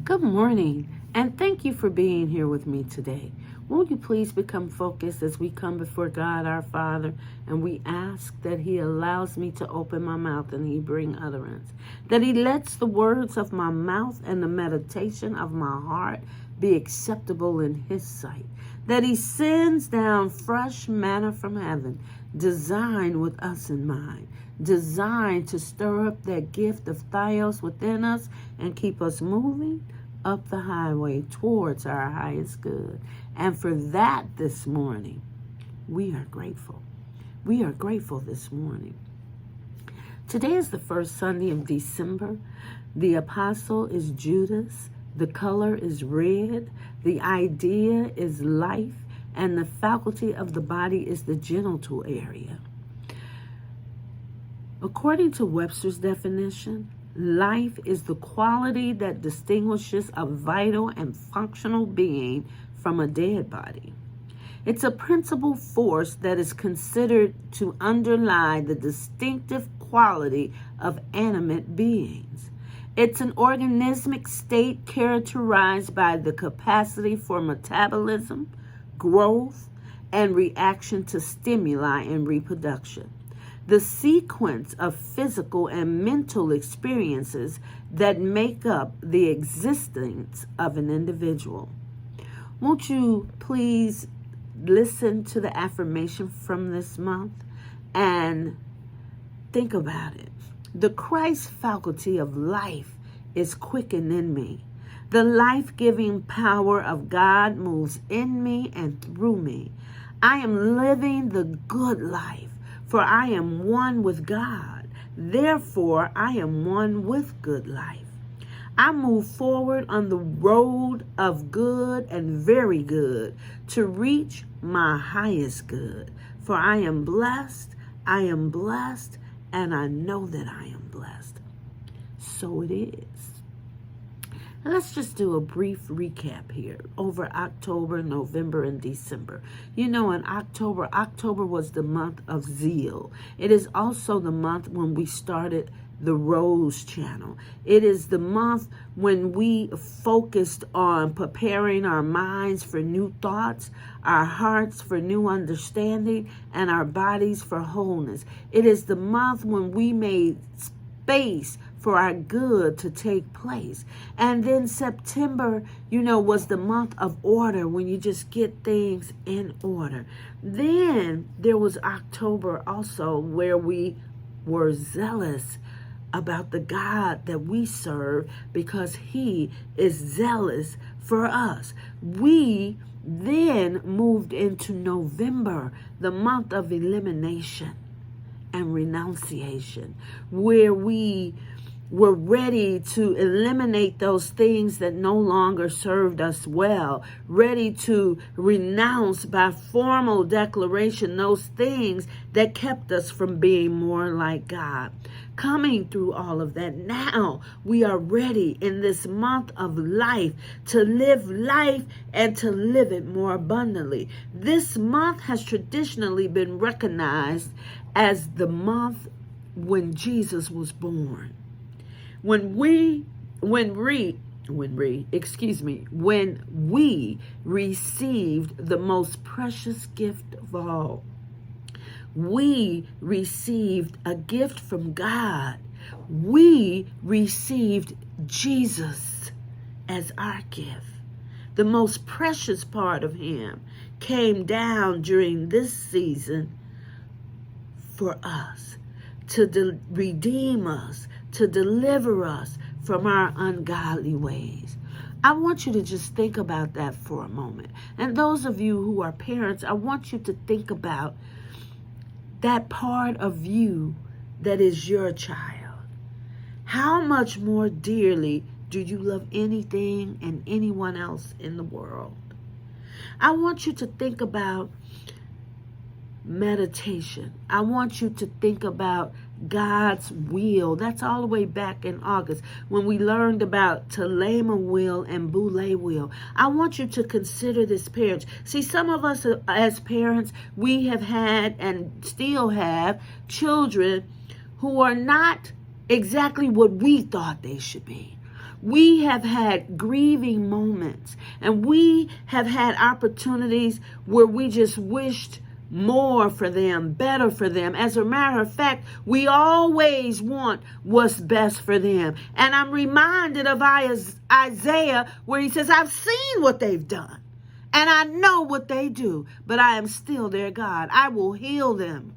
Good morning, and thank you for being here with me today. Won't you please become focused as we come before God our Father and we ask that He allows me to open my mouth and He bring utterance, that He lets the words of my mouth and the meditation of my heart be acceptable in His sight, that He sends down fresh manna from heaven, designed with us in mind, designed to stir up that gift of Theos within us and keep us moving up the highway towards our highest good. And for that this morning, we are grateful. We are grateful this morning. Today is the first Sunday of December. The apostle is Judas. The color is red. The idea is life. And the faculty of the body is the genital area. According to Webster's definition, life is the quality that distinguishes a vital and functional being from a dead body. It's a principal force that is considered to underlie the distinctive quality of animate beings. It's an organismic state characterized by the capacity for metabolism, growth, and reaction to stimuli and reproduction. The sequence of physical and mental experiences that make up the existence of an individual. Won't you please listen to the affirmation from this month and think about it? The Christ faculty of life is quickened in me. The life-giving power of God moves in me and through me. I am living the good life, for I am one with God. Therefore, I am one with good life. I move forward on the road of good and very good to reach my highest good. For I am blessed, and I know that I am blessed. So it is. Now let's just do a brief recap here over October, November, and December. You know, in October was the month of zeal. It is also the month when we started the Rose Channel. It is the month when we focused on preparing our minds for new thoughts, our hearts for new understanding, and our bodies for wholeness. It is the month when we made space for our good to take place. And then September, was the month of order, when you just get things in order. Then there was October also, where we were zealous about the God that we serve because He is zealous for us. We then moved into November, the month of elimination and renunciation, where we were ready to eliminate those things that no longer served us well, ready to renounce by formal declaration those things that kept us from being more like God. Coming through all of that, now we are ready in this month of life to live life and to live it more abundantly. This month has traditionally been recognized as the month when Jesus was born. When we received the most precious gift of all. We received a gift from God. We received Jesus as our gift. The most precious part of Him came down during this season for us, to redeem us, to deliver us from our ungodly ways. I want you to just think about that for a moment. And those of you who are parents, I want you to think about that part of you that is your child. How much more dearly do you love anything and anyone else in the world? I want you to think about meditation. I want you to think about God's will. That's all the way back in August when we learned about Telema will and Boule will. I want you to consider this, parents. See, some of us as parents, we have had and still have children who are not exactly what we thought they should be. We have had grieving moments, and we have had opportunities where we just wished more for them, better for them. As a matter of fact, we always want what's best for them. And I'm reminded of Isaiah, where he says, I've seen what they've done, and I know what they do, but I am still their God. I will heal them.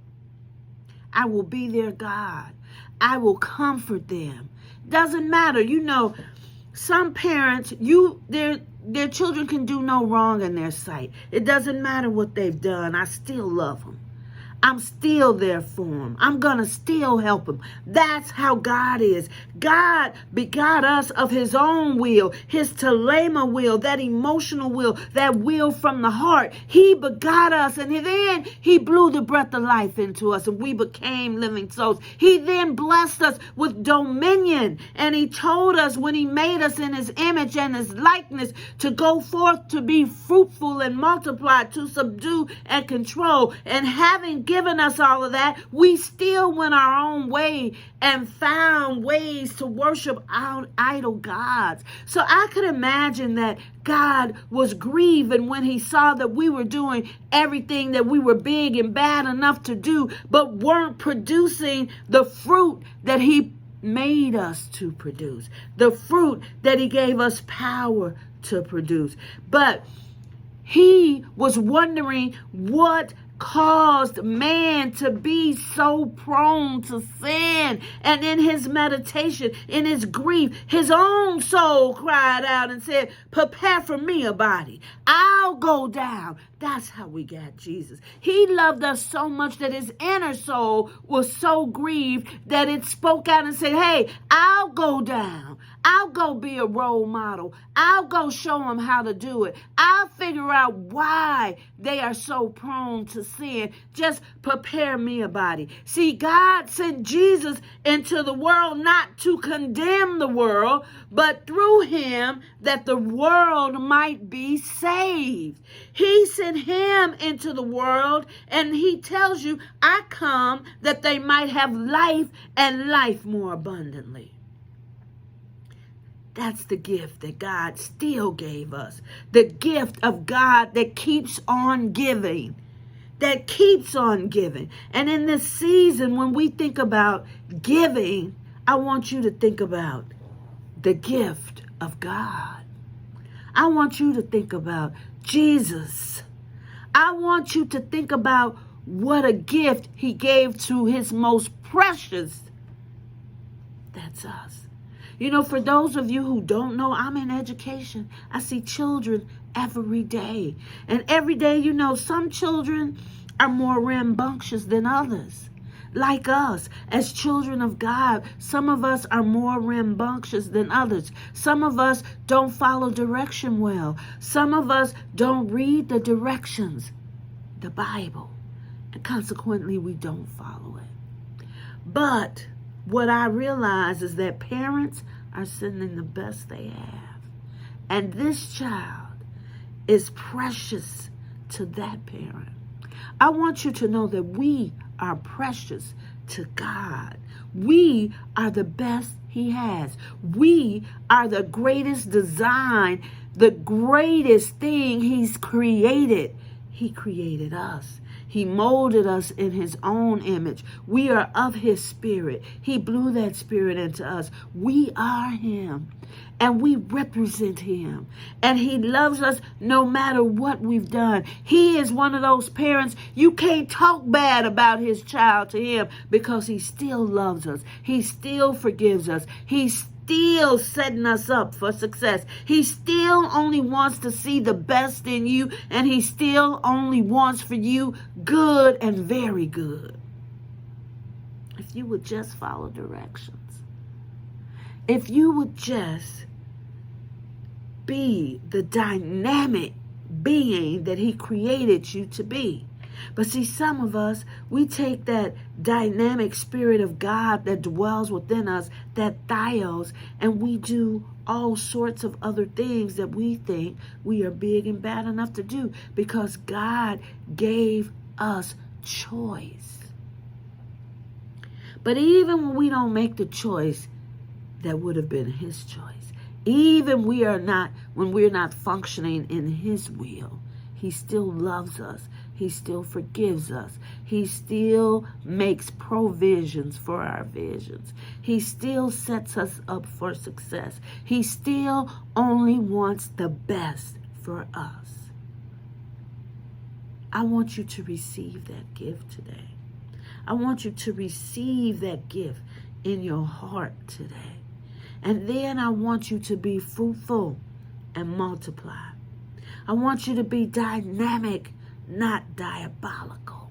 I will be their God. I will comfort them. Doesn't matter. Some parents, their children can do no wrong in their sight. It doesn't matter what they've done. I still love them. I'm still there for them. I'm going to still help them. That's how God is. God begot us of his own will, his telema will, that emotional will, that will from the heart. He begot us, and then he blew the breath of life into us, and we became living souls. He then blessed us with dominion, and he told us when he made us in his image and his likeness to go forth to be fruitful and multiply, to subdue and control. And having given us all of that, we still went our own way and found ways to worship our idol gods. So I could imagine that God was grieving when he saw that we were doing everything that we were big and bad enough to do, but weren't producing the fruit that he made us to produce, the fruit that he gave us power to produce. But he was wondering what caused man to be so prone to sin. And in his meditation, in his grief, his own soul cried out and said, prepare for me a body. I'll go down. That's how we got Jesus. He loved us so much that his inner soul was so grieved that it spoke out and said, hey, I'll go down. I'll go be a role model. I'll go show them how to do it. I'll figure out why they are so prone to sin. Just prepare me a body. See, God sent Jesus into the world not to condemn the world, but through him that the world might be saved. He sent him into the world, and he tells you, I come that they might have life and life more abundantly. That's the gift that God still gave us. The gift of God that keeps on giving. That keeps on giving. And in this season, when we think about giving, I want you to think about the gift of God. I want you to think about Jesus. I want you to think about what a gift he gave to his most precious. That's us. For those of you who don't know, I'm in education. I see children every day. And every day, some children are more rambunctious than others. Like us, as children of God, some of us are more rambunctious than others. Some of us don't follow direction well. Some of us don't read the directions, the Bible. And consequently, we don't follow it. But what I realize is that parents are sending the best they have. And this child is precious to that parent. I want you to know that we are precious to God. We are the best he has. We are the greatest design, the greatest thing he's created. He created us. He molded us in his own image. We are of his spirit. He blew that spirit into us. We are him, and we represent him. And he loves us no matter what we've done. He is one of those parents, you can't talk bad about his child to him, because he still loves us. He still forgives us. He still setting us up for success. He still only wants to see the best in you, and he still only wants for you good and very good. If you would just follow directions. If you would just be the dynamic being that he created you to be. But see, some of us, we take that dynamic spirit of God that dwells within us, that Theos, and we do all sorts of other things that we think we are big and bad enough to do, because God gave us choice. But even when we don't make the choice that would have been his choice, Even when we're not functioning in his will, he still loves us. He still forgives us. He still makes provisions for our visions. He still sets us up for success. He still only wants the best for us. I want you to receive that gift today. I want you to receive that gift in your heart today. And then I want you to be fruitful and multiply. I want you to be dynamic, not diabolical.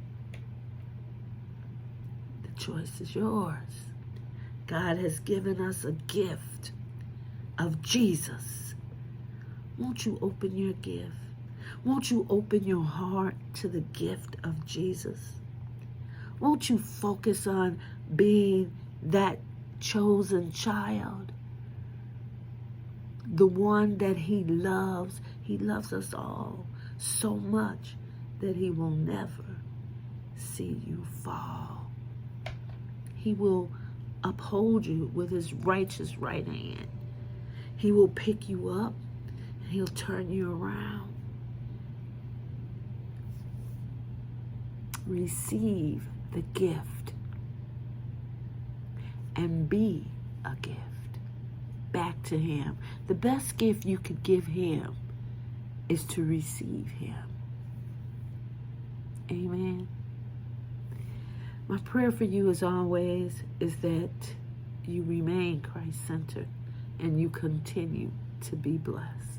The choice is yours. God has given us a gift of Jesus. Won't you open your gift? Won't you open your heart to the gift of Jesus? Won't you focus on being that chosen child? The one that he loves. He loves us all so much that he will never see you fall. He will uphold you with his righteous right hand. He will pick you up and he'll turn you around. Receive the gift and be a gift back to him. The best gift you could give him is to receive him. Amen. My prayer for you, as always, is that you remain Christ-centered and you continue to be blessed.